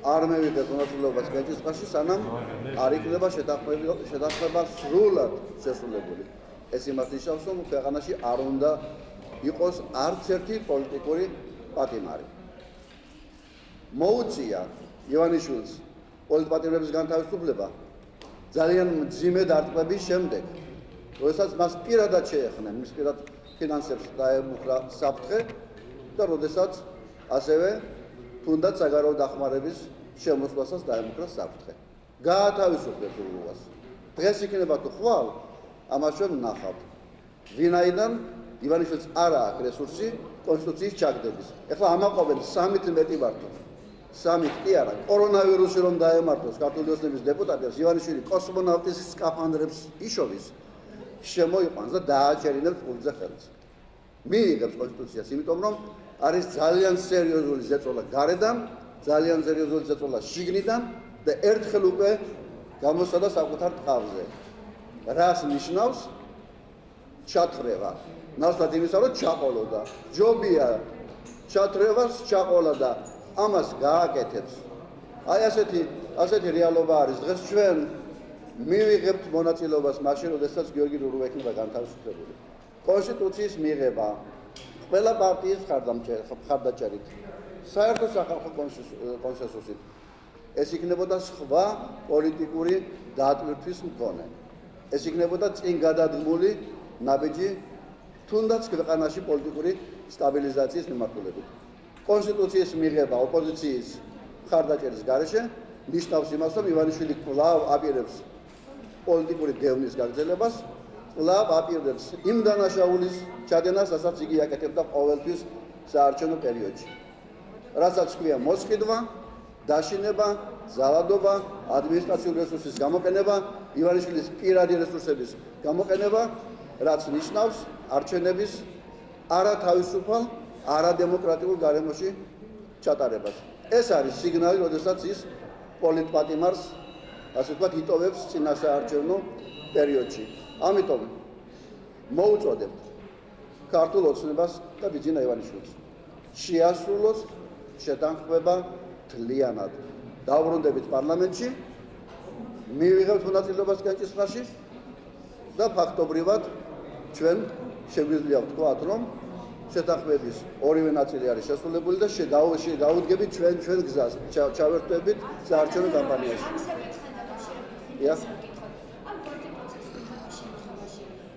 არ მევიდეთ მონაწილეობას განჭისყრაში, სანამ არ იქნება შეთანხმება სრულად შესრულებული. ეს იმას ნიშნავს, რომ ქვეყანაში არ უნდა იყოს არც ერთი პოლიტიკური პატიმარი. მოუწია ივანიშვილს პოლიტპატიმრების განთავისუფლება ძალიან მძიმე დარტყმების შემდეგ, როდესაც მას პირადად შეეხნა, მის პირად ფინანსებს დაემუქრა საფრთხე და როდესაც ასევე თუნდაც საგარეო დახმარების შემოსვლასაც დაემუქრა საფრთხე. გაათავისუფლებს ურუას. დღეს იქნება თუ ხვალ, ამას ჩვენ ვნახავთ. ვინაიდან ივანიშვილს არ აქვს რესურსი კონსტიტუციის ჩაგდების. ეხლა ამაყობენ 3-ით მეტი მარტო. 3-ით კი არა, კორონავირუსი რომ დაემართოს ქართული ოცნების დეპუტატებს, ივანიშვილი კოსმონავტის სკაფანდრებს იშოვის, შემოიყვანს და დააჭერინებს ფულზე ხელს. მიიღებს კონსტიტუციას, იმიტომ რომ არის ძალიან სერიოზული ზეწოლა გარედან, ძალიან სერიოზული ზეწოლა შიგნიდან და ერთხელ უკვე გამოსცადა საკუთარ ტყავზე. რას ნიშნავს ჩათრევა? ნაცვლად იმისა, რომ ჩაყოლოდა. ჯობია ჩათრევას ჩაყოლა და ამას გააკეთებს. აი ასეთი რეალობა არის. დღეს ჩვენ მივიღებთ მონაწილეობას მაშინ, როდესაც გიორგი რურუა იქნება განთავისუფლებული. კონსტიტუციის მიღება ყველა პარტიის მხარდაჭერით, საერთო სახალხო კონსენსუსით. ეს იქნებოდა სხვა პოლიტიკური დაატვირთვის მქონე. ეს იქნებოდა წინ გადადგმული ნაბიჯი თუნდაც ქვეყანაში პოლიტიკური სტაბილიზაციის მიმართულებით. კონსტიტუციის მიღება ოპოზიციის მხარდაჭერის გარეშე ნიშნავს იმას, რომ ივანიშვილი კვლავ აპირებს პოლიტიკური დევნის გაგრძელებას, კვლავ აპირებს იმ დანაშაულის ჩადენას, რასაც იგი აკეთებდა ყოველთვის საარჩევნო პერიოდში. რასაც ქვია მოსყიდვა, დაშინება, ძალადობა, ადმინისტრაციული რესურსის გამოყენება, ივანიშვილის პირადი რესურსების გამოყენება, რაც ნიშნავს არჩევნების არათავისუფალ, არადემოკრატიულ გარემოში ჩატარებას. ეს არის სიგნალი, როდესაც ის პოლიტპატიმარს, ასე ვთქვათ, იტოვებს წინასაარჩევნო პერიოდში. ამიტომ მოუწოდებთ ქართულ ოცნებას და ბიძინა ივანიშვილს შეასრულოს შეთანხმება მთლიანად. დავბრუნდებით პარლამენტში, მივიღებთ მონაწილეობას განჭისყრაში და ფაქტობრივად ჩვენ შეგვიძლია ვთქვათ, რომ შეთანხმების ორივე ნაწილი არის შესრულებული და შეგაუდგებით ჩვენ გზას, ჩავერთვებით საარჩევნო კამპანიაში.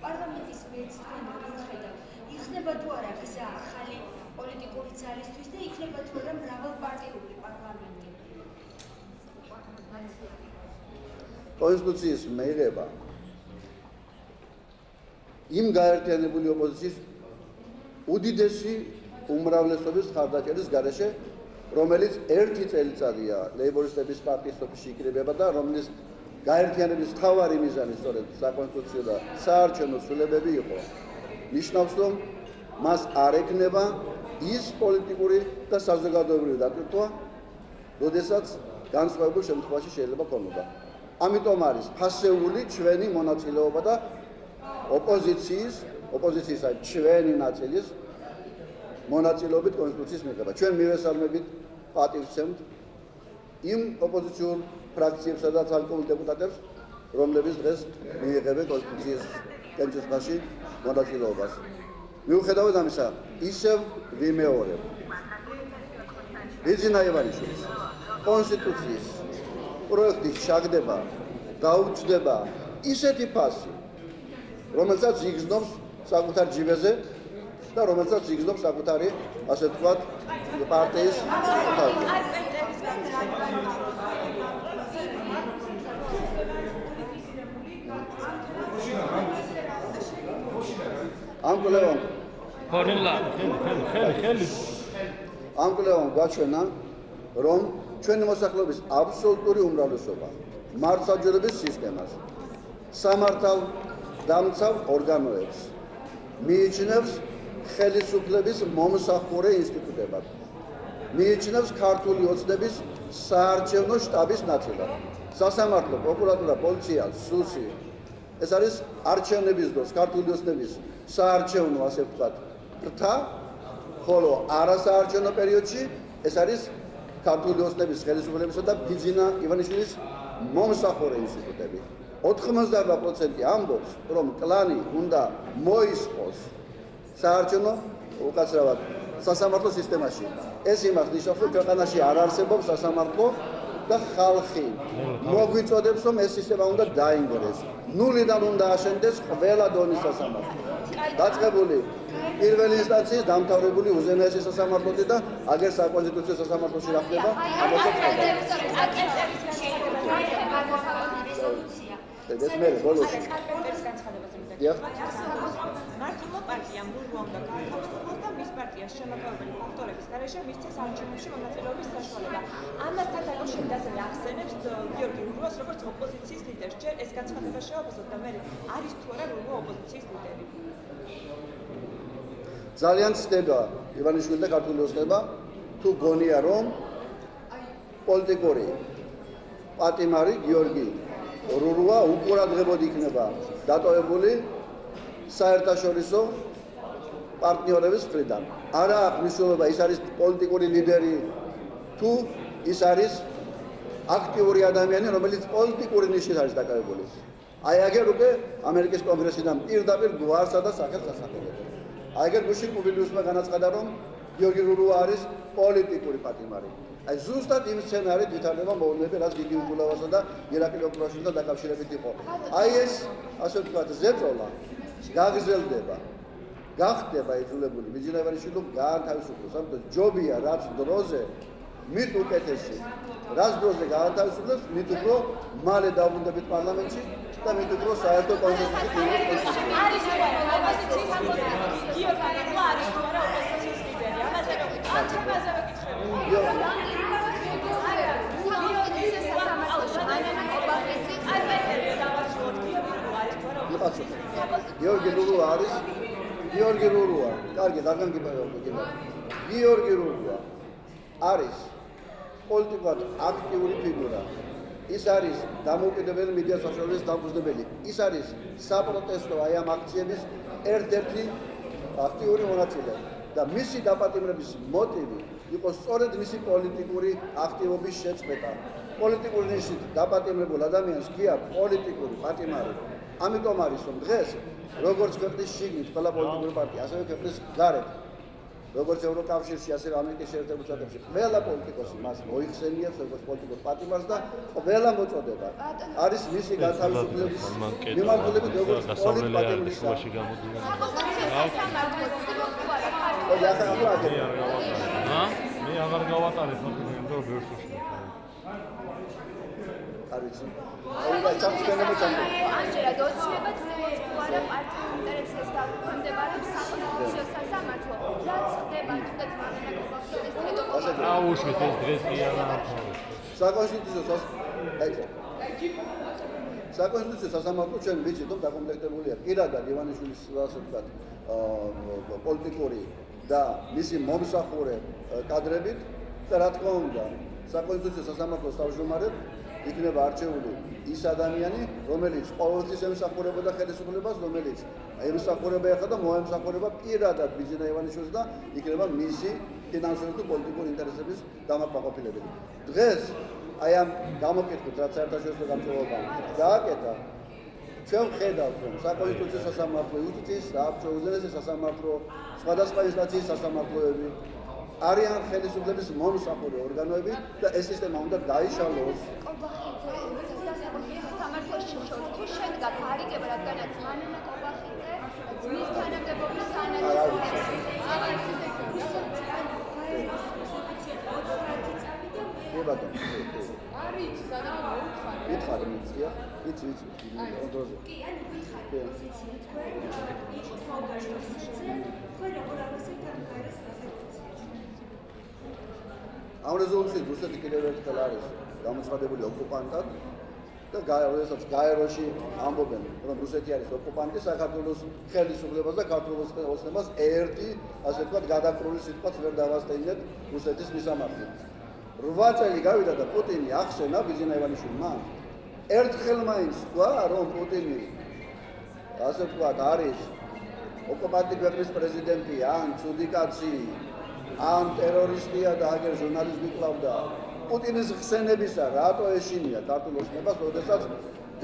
პარლამენტის მეცნიერები მიხედავ, იხსნება თუ არა ეს ახალი პოლიტიკური ძალისთვის და იქნება თუ არა მრავალპარტიული პარლამენტი. კონსტიტუციის მიღება იმ გაერთიანებული ოპოზიციის უდიდესი უმრავლესობის მხარდაჭერის გარეშე, რომელიც ერთი წელიწადია ლეიბორისტების პარტიის ოფისში იკრიბება და რომლის გაერთიანების მთავარი მიზანი სწორედ საკონსტიტუციო და საარჩევნო ცვლილებები იყო. ნიშნავს, რომ მას არ ექნება ის პოლიტიკური და საზოგადოებრივი დატვირთვა, როდესაც განსხვავებულ შემთხვევაში შეიძლება ქონოდა. ამიტომ არის ფასეული ჩვენი მონაწილეობა და ოპოზიციის აი ჩვენი ნაწილის მონაწილეობით კონსტიტუციის მიღება. ჩვენ მივესალმებით, პატივს ვცემთ იმ ოპოზიციურ ფრაქციებსა და ცალკეულ დეპუტატებს, რომლებიც დღეს მიიღებენ კონსტიტუციის განჭისყრაში მონაწილეობას. მიუხედავად ამისა, ისევ ვიმეორებ. ბიძინა ივანიშვილის კონსტიტუციის პროექტის ჩაგდება, დაუჯდება ისეთი ფასი, რომელსაც იგრძნობს საკუთარ ჯიბეზე და რომელსაც იგრძნობს საკუთარი, ასე ვთქვათ, პარტიის თავზე. ამ კვლევამ გვაჩვენა, რომ ჩვენი მოსახლეობის აბსოლუტური უმრავლესობა მართლმსაჯულების სისტემას, სამართალ დამცავ ორგანოებს მიიჩნევს ხელისუფლების მომსახურე ინსტიტუტებად, მიიჩნევს ქართული ოცნების საარჩევნო შტაბის ნაწილად. სასამართლო, პროკურატურა, პოლიცია, სუსი, ეს არის არჩევნების დროს ქართული ოცნების საარჩევნო, ასე ვთქვათ, ფრთა, ხოლო არასაარჩევნო პერიოდში ეს არის ქართული ოცნების ხელისუფლებისა და ბიძინა ივანიშვილის მომსახურე ინსტიტუტები. 98% ამბობს, რომ კლანი უნდა მოისპოს საარჩევნო უკაცრავად სასამართლო სისტემაში. ეს იმას ნიშნავს, რომ ქვეყანაში არ არსებობს სასამართლო და ხალხი მოგვიწოდებს, რომ ეს სისტემა უნდა დაინგრეს. ნულიდან უნდა აშენდეს ყველა დონის სასამართლო. დაწყებული პირველი ინსტანციის დამთავრებული უზენაესი სასამართლოთი და აგერ საკონსტიტუციო სასამართლოში რა ხდება? ეს მე ბოლოს მართლმა პარტიამ რულა უნდა გაათავისუფლოს და მის პარტიას შემოყალიბებული ფაქტორების გარეშე მისცეს არჩევნებში მონაწილეობის საშუალება. ამასთან დაკავშირებით ასევე ახსენებს გიორგი რულას როგორც ოპოზიციის ლიდერს. ჯერ ეს განცხადება შეავსოთ და მე არის თუ არა რულა ოპოზიციის ლიდერი. ძალიან ცდება ივანიშვილი და ქართული ოცნება თუ გონია რომ პოლიტიკური პატიმარი გიორგი რურუა უყურადღებოდ იქნება დატოვებული საერთაშორისო პარტნიორების მხრიდან. არა აქვს მნიშვნელობა ის არის პოლიტიკური ლიდერი თუ ის არის აქტიური ადამიანი რომელიც პოლიტიკური ნიშნით არის დაკავებული. აი აგერ უკვე ამერიკის კონგრესიდან პირდაპირ გვარსა და სახელს ასახელებს. აგერ გუშინ კუბილიუსმა განაცხადა რომ გიორგი რურუა არის პოლიტიკური პატიმარი. აი ზუსტად იმ სცენარით ვითარდება მოვლენები, რაც გიგი უგულავასა და ირაკლი ოქროაშვილთან დაკავშირებით იყო. აი ეს ასე ვთქვათ ზეწოლა გაგრძელდება. გახდება იძულებული ბიძინა ივანიშვილი გაათავისუფლოს. ამიტომ ჯობია რაც დროზე მით უკეთესი. რაც დროზე გაათავისუფლოს, მით უფრო მალე დაუბრუნდებით პარლამენტში და მით უფრო საერთო კონსენსუსით მიიღოს. არის თუ არა ოპოზიციის ლიდერი? გიორგი რულა არის თუ არა ოპოზიციის ლიდერი? ამაზე რომ ამაზე ვეკითხები. გიორგი რულა არის გიორგი რურუა, კარგი, დაგან გიპარებოდი. გიორგი რურუა არის პოლიტიკურად აქტიური ფიგურა. ის არის დამოუკიდებელი მედია საშუალებების დამფუძნებელი. ის არის საპროტესტო აი ამ აქციების ერთ-ერთი აქტიური მონაწილე და მისი დაპატიმრების მოტივი იყო სწორედ მისი პოლიტიკური აქტივობის შეწყვეტა. პოლიტიკური ნიშნით დაპატიმრებულ ადამიანს ჰქვია პოლიტიკური პატიმარი. ამიტომ არის რომ დღეს როგორც ქვეყნის შიგნით ყველა პოლიტიკური პარტია, ასევე ქვეყნის გარეთ, როგორც ევროკავშირში, ასევე ამერიკის შეერთებულ შტატებში, ყველა პოლიტიკოსი მას მოიხსენიებს როგორც პოლიტიკურ პატიმარს და ყველა მოწოდება არის მისი გათავისუფლების მიმართულებით როგორც პოლიტპატიმრის სულაში გამოდიან. მე აღარ გავატარებ მაგრამ რომ ვერ სულში. არ ვიცი. აი ჩამწკენები ჩამწკენ. ამჯერად ოცნებად თხოვს თუ არა პარტიულ ინტერესებს დაუქვემდებარებს საკონსტიტუციო სასამართლო. რაც ხდება თუნდაც მანანაკობახის დედოფალ. აუშვით ეს დღეს კი არა. საკონსტიტუციო სასამართლო ჩვენ ვიცით რომ დაკომპლექტებულია პირადად ივანიშვილის ასე ვთქვათ პოლიტიკური და მისი მომსახურე კადრებით და რა თქმა უნდა საკონსტიტუციო სასამართლოს თავმჯდომარედ იქნება არჩეული ის ადამიანი, რომელიც ყოველთვის ემსახურებოდა ხელისუფლებას, რომელიც ემსახურება ახლა და მოემსახურება პირადად ბიძინა ივანიშვილს და იქნება მისი ფინანსური თუ პოლიტიკური ინტერესების დამაკმაყოფილებელი. დღეს აი ამ გამოკითხვით, რაც საერთაშორისო გამწვავებამ გააკეთა, ჩვენ ვხედავთ, რომ საკონსტიტუციო სასამართლო, იუსტიციის საბჭო, უზენაესი სასამართლო, სხვადასხვა ინსტანციის სასამართლოები არიან ხელისუფლების მომსახურე ორგანოები და ეს სისტემა უნდა დაიშალოს. სამართლოში თუ შედგა გარიგება, რადგანაც მანანა კობახიძე ძმის თანამდებობის არის სანამ ითხარი მიწია, იცი, დროზე. კი, ანუ ვიხარ პოზიცია თქვენ იყო საუბარში თქვენ როგორ აღსებთ ამ გარეს ამ რეზოლუციის რუსეთი კიდევ ერთხელ არის გამოცხადებული ოკუპანტად და როდესაც გაეროში ამბობენ, რომ რუსეთი არის ოკუპანტი, საქართველოს ხელისუფლებას და ქართულ ოცნებას ერთი, ასე ვთქვათ, გადაკრული სიტყვაც ვერ დავასტეინეთ რუსეთის მისამართით. 8 წელი გავიდა და პუტინი ახსენა ბიძინა ივანიშვილმა. ერთხელ მაინც თქვა, რომ პუტინი ასე ვთქვათ, არის ოკუპანტი ქვეყნის პრეზიდენტი ან ცუდი კაცი ან ტერორისტია და აგერ ჟურნალისტი კლავდა. პუტინის ხსენებისა რატო ეშინია ქართულ ოცნებას, როდესაც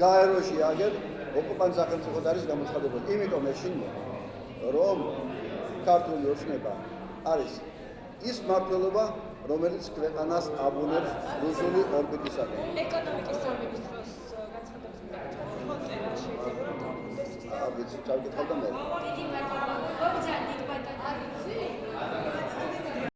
გაეროში აგერ ოკუპანტ სახელმწიფოდ არის გამოცხადებული. იმიტომ ეშინია, რომ ქართული ოცნება არის ის მმართველობა, რომელიც ქვეყანას აბუნებს რუსული ორბიტისაკენ. ეკონომიკის სამინისტროს განცხადების მიხედვით ფონტერა შეიძლება რომ დაუდგეს ის ვიცი, წავიკითხავ და მე. დიდი მადლობა. მოგზაურობთ ბატონო.